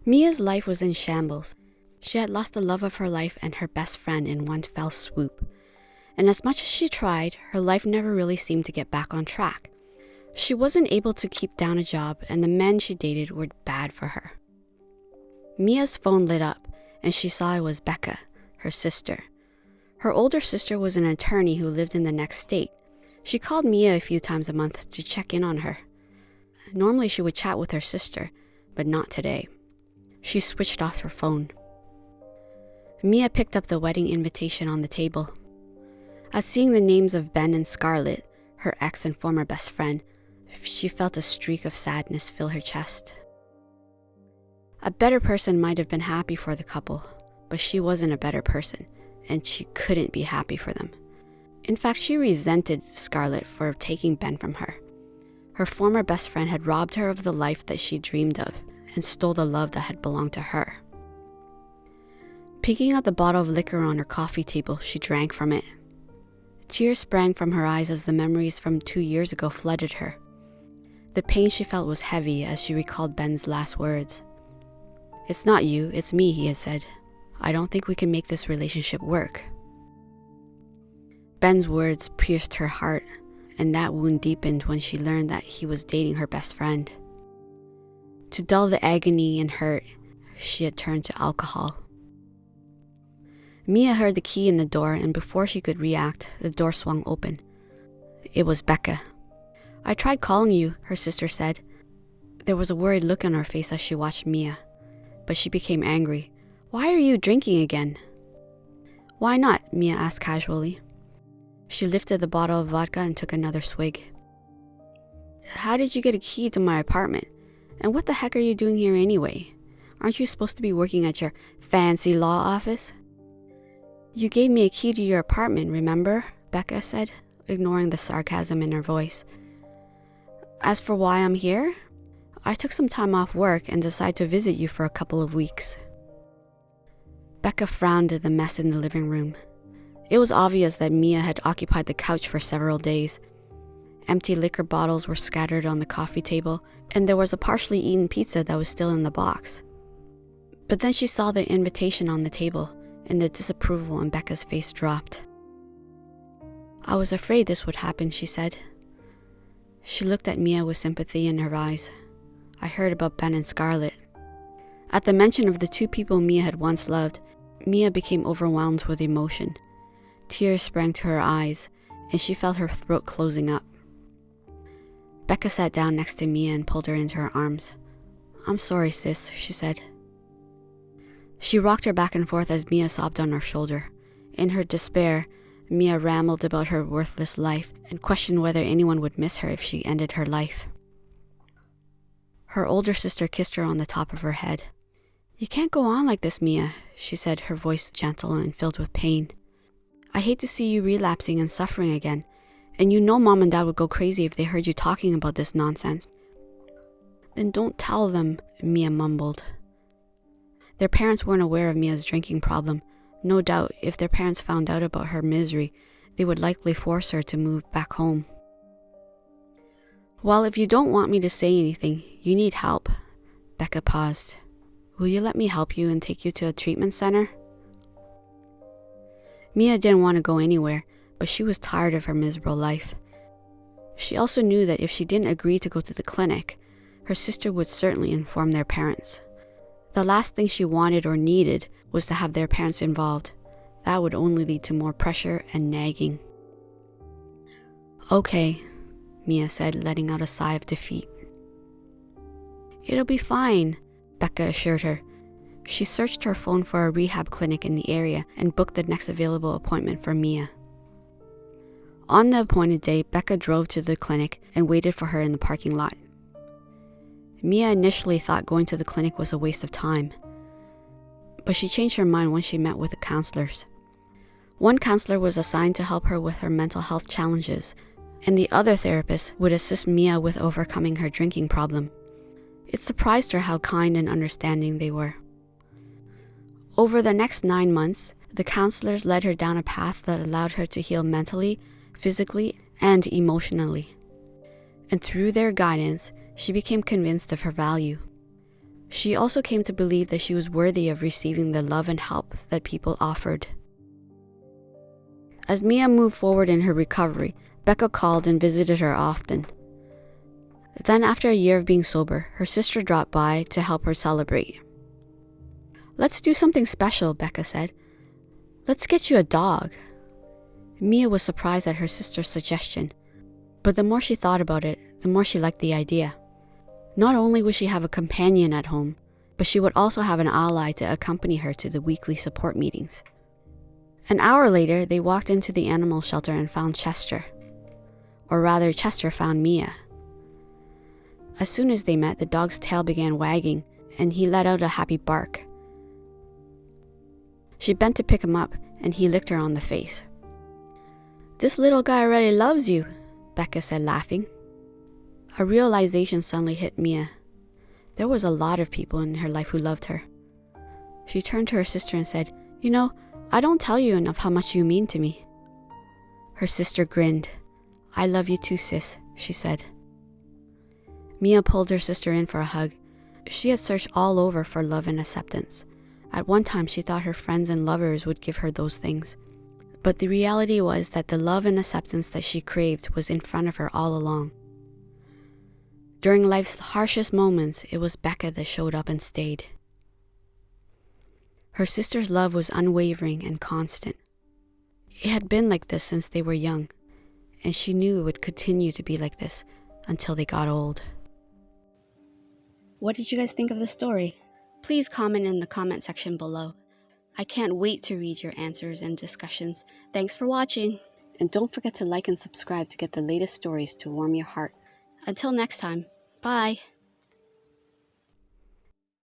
Mia's life was in shambles. She had lost the love of her life and her best friend in one fell swoop. And as much as she tried, her life never really seemed to get back on track. She wasn't able to keep down a job, and the men she dated were bad for her. Mia's phone lit up, and she saw it was Becca, her sister. Her older sister was an attorney who lived in the next state. She called Mia a few times a month to check in on her. Normally she would chat with her sister, but not today. She switched off her phone. Mia picked up the wedding invitation on the table. At seeing the names of Ben and Scarlett, her ex and former best friend, she felt a streak of sadness fill her chest. A better person might have been happy for the couple, but she wasn't a better person, and she couldn't be happy for them. In fact, she resented Scarlett for taking Ben from her. Her former best friend had robbed her of the life that she dreamed of and stole the love that had belonged to her. Picking out the bottle of liquor on her coffee table, she drank from it. Tears sprang from her eyes as the memories from 2 years ago flooded her. The pain she felt was heavy as she recalled Ben's last words. "It's not you, it's me," he had said. "I don't think we can make this relationship work." Ben's words pierced her heart, and that wound deepened when she learned that he was dating her best friend. To dull the agony and hurt, she had turned to alcohol. Mia heard the key in the door, and before she could react, the door swung open. It was Becca. "I tried calling you," her sister said. There was a worried look on her face as she watched Mia, but she became angry. "Why are you drinking again?" "Why not?" Mia asked casually. She lifted the bottle of vodka and took another swig. "How did you get a key to my apartment? And what the heck are you doing here anyway? Aren't you supposed to be working at your fancy law office?" "You gave me a key to your apartment, remember?" Becca said, ignoring the sarcasm in her voice. "As for why I'm here, I took some time off work and decided to visit you for a couple of weeks." Becca frowned at the mess in the living room. It was obvious that Mia had occupied the couch for several days. Empty liquor bottles were scattered on the coffee table, and there was a partially eaten pizza that was still in the box. But then she saw the invitation on the table, and the disapproval on Becca's face dropped. "I was afraid this would happen," she said. She looked at Mia with sympathy in her eyes. "I heard about Ben and Scarlett." At the mention of the two people Mia had once loved, Mia became overwhelmed with emotion. Tears sprang to her eyes, and she felt her throat closing up. Becca sat down next to Mia and pulled her into her arms. "I'm sorry, sis," she said. She rocked her back and forth as Mia sobbed on her shoulder. In her despair, Mia rambled about her worthless life and questioned whether anyone would miss her if she ended her life. Her older sister kissed her on the top of her head. "You can't go on like this, Mia," she said, her voice gentle and filled with pain. "I hate to see you relapsing and suffering again, and you know Mom and Dad would go crazy if they heard you talking about this nonsense." "Then don't tell them," Mia mumbled. Their parents weren't aware of Mia's drinking problem. No doubt, if their parents found out about her misery, they would likely force her to move back home. "Well, if you don't want me to say anything, you need help." Becca paused. "Will you let me help you and take you to a treatment center?" Mia didn't want to go anywhere, but she was tired of her miserable life. She also knew that if she didn't agree to go to the clinic, her sister would certainly inform their parents. The last thing she wanted or needed was to have their parents involved. That would only lead to more pressure and nagging. "Okay," Mia said, letting out a sigh of defeat. "It'll be fine," Becca assured her. She searched her phone for a rehab clinic in the area and booked the next available appointment for Mia. On the appointed day, Becca drove to the clinic and waited for her in the parking lot. Mia initially thought going to the clinic was a waste of time, but she changed her mind when she met with the counselors. One counselor was assigned to help her with her mental health challenges, and the other therapist would assist Mia with overcoming her drinking problem. It surprised her how kind and understanding they were. Over the next 9 months, the counselors led her down a path that allowed her to heal mentally, physically, and emotionally. And through their guidance, she became convinced of her value. She also came to believe that she was worthy of receiving the love and help that people offered. As Mia moved forward in her recovery, Becca called and visited her often. Then, after a year of being sober, her sister dropped by to help her celebrate. "Let's do something special," Becca said. "Let's get you a dog." Mia was surprised at her sister's suggestion, but the more she thought about it, the more she liked the idea. Not only would she have a companion at home, but she would also have an ally to accompany her to the weekly support meetings. An hour later, they walked into the animal shelter and found Chester. Or rather, Chester found Mia. As soon as they met, the dog's tail began wagging, and he let out a happy bark. She bent to pick him up, and he licked her on the face. "This little guy really loves you," Becca said, laughing. A realization suddenly hit Mia. There was a lot of people in her life who loved her. She turned to her sister and said, "You know, I don't tell you enough how much you mean to me." Her sister grinned. "I love you too, sis," she said. Mia pulled her sister in for a hug. She had searched all over for love and acceptance. At one time, she thought her friends and lovers would give her those things. But the reality was that the love and acceptance that she craved was in front of her all along. During life's harshest moments, it was Becca that showed up and stayed. Her sister's love was unwavering and constant. It had been like this since they were young, and she knew it would continue to be like this until they got old. What did you guys think of the story? Please comment in the comment section below. I can't wait to read your answers and discussions. Thanks for watching. And don't forget to like and subscribe to get the latest stories to warm your heart. Until next time, bye.